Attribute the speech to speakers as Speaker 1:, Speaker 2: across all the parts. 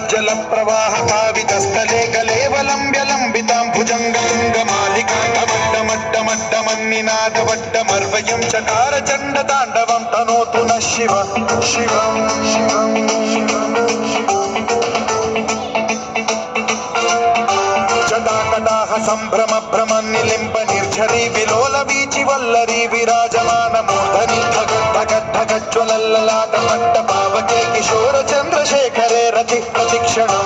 Speaker 1: జల ప్రవాహ పావితస్థలే కలేవలంబ్య లంబితాం భుజంగతుంగమాలికాటమడ్డమడ్డమడ్డమన్నినాదవడ్డమర్వయం చకార చండ తాండవం తనోతు న శివ శివం శివం జటాకటాహ సంభ్రమ భ్రమన్నిలింప నిర్ఝరీ విలోల వీచి వల్లరీ విరాజమాన మూర్ధని ధగద్ధగజ్వలల్లలాట పట్ట పావకే కిశోర చంద్రశేఖరే రతి ప్రతిక్షణం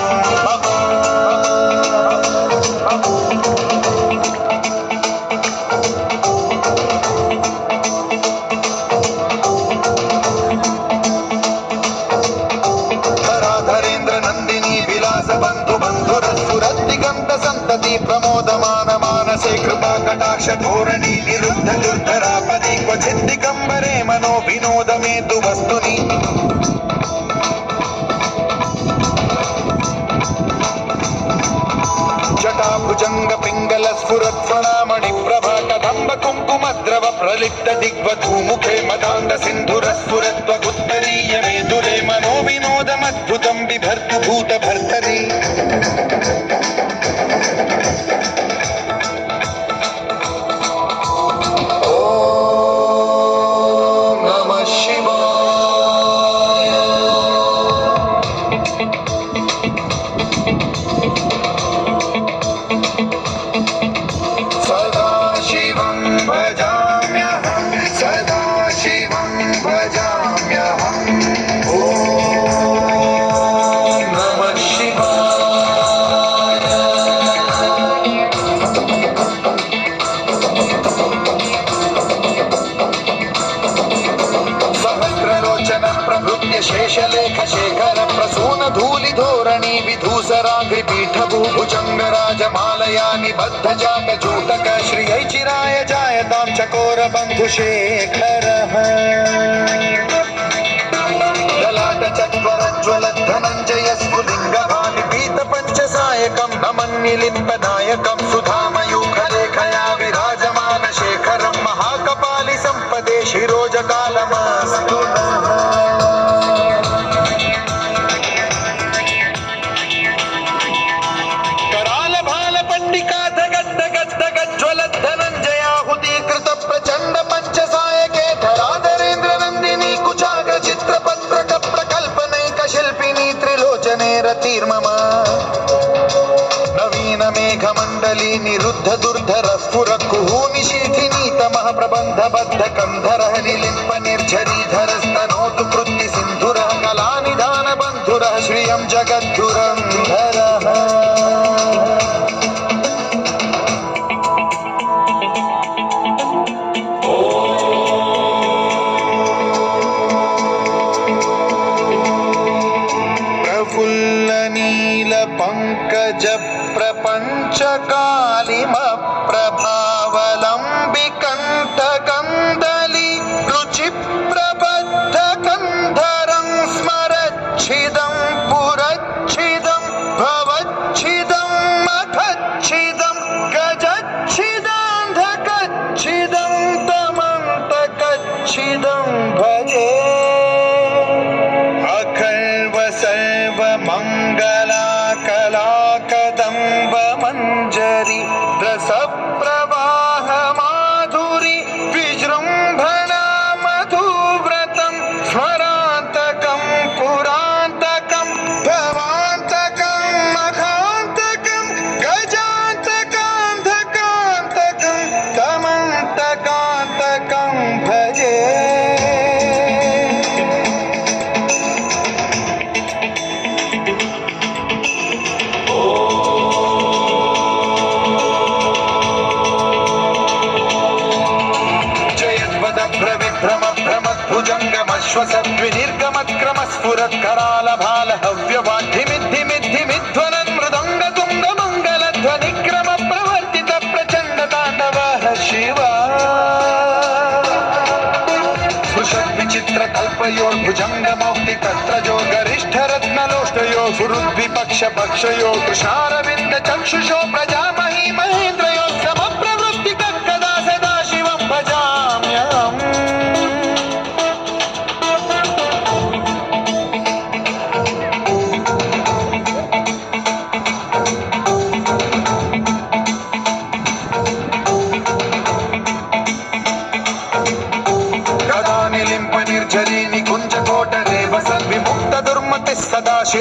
Speaker 1: ధరాధరేంద్ర నందిని విలాస బంధు బంధురస్ఫురద్దిగంత సంతతి ప్రమోదమాన మానసే కృపా కటాక్ష ధోరణి నిరుద్ధ దుర్ధరాపది క్వచిద్దిగంబరే మనో వినోదమేతు వస్తుని జటాభుజంగ పింగళ స్ఫురత్వణామణి ప్రభా కదంబ కుంకుమద్రవ ప్రలిప్త దిగ్వధూముఖే మదాండ సింధుర స్ఫురత్వగుత్తరీయ మేదురే మనో వినోదమద్భుతం బిభర్తు భూత భర్తరి శేషలేఖ శేఖర ప్రసూన ధూళి ధోరణి విధూసరాగ్రి పీఠ భూభుజంగరాజమాలయా నిబద్ధ జాత జూటక శ్రియై చిరాయ జాయతాం చకోర బంధు శేఖర లలాట చక్వరజ్వల ధనంజయ స్ఫులింగ భాని పీత పంచసాయకం నమన్నిలింప నాయకం సుధామయూఖలేఖయా విరాజమాన శేఖరం మహాకపాలి సంపదే శిరోజ కాలమస్తు నవీన మేఘమండలి నిరుద్ధ దుర్ధర స్ఫుర కుహూనిశీథిని తమః ప్రబంధ బద్ధ కంధర నిలింప నిర్ఝరీధర స్తనోతు కృత్తి సింధుర కళానిధాన బంధుర శ్రియం జగద్ధురంధర పంకజ ప్రపంచ కాళిమ ప్రభావలంబి కంఠ కందలి రుచి ప్రబద్ధ కంధరం స్మరచ్ఛిదం పురచ్ఛిదం భవచ్ఛిదం మఖచ్ఛిదం గజచ్ఛిదాంధకచ్ఛిదం తమంతకచ్ఛిదం భజే అఖర్వ సర్వ మంగళ కలాకదంబ మంజరి రస ప్రవాహ మాధురి విజృంభణ మధువ్రతం స్మరాంతకం పురాంతకం భవాంతకం మఖాంతకం గజాంతకాంతకాంతకం తమంతకాంతకం భజే భుజంగమశ్వసద్వినిర్గమత్క్రమ స్ఫురత్కరాల భాల హవ్యవాఢ్యమిద్ధిమిద్ధిమిధ్వనన్ మృదంగ తుంగ మంగళ ధ్వనిక్రమ ప్రవర్తిత ప్రచండ తాండవ శివ స్పృశద్విచిత్ర కల్పయోర్భుజంగ మౌక్తి కత్రజో గరిష్ఠ రత్నలోష్టయో గురుద్విపక్ష పక్షయో కృషారవింద చక్షుషో ప్రజామహీ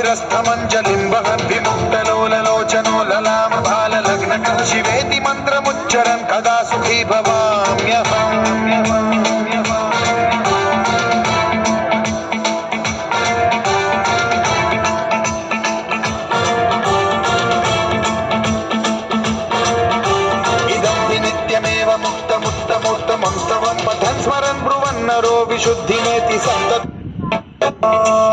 Speaker 1: शिरस्थमञ्जलिं वहन् विमुक्तलोललोचनो ललाम बाललग्नकः शिवेति मन्त्रमुच्चरन् कदा सुखी भवाम्यहम् मुक्तमुत्तमोत्तमं स्तवं पठन् स्मरन् ब्रुवन्नरो विशुद्धिमेति सन्ततम्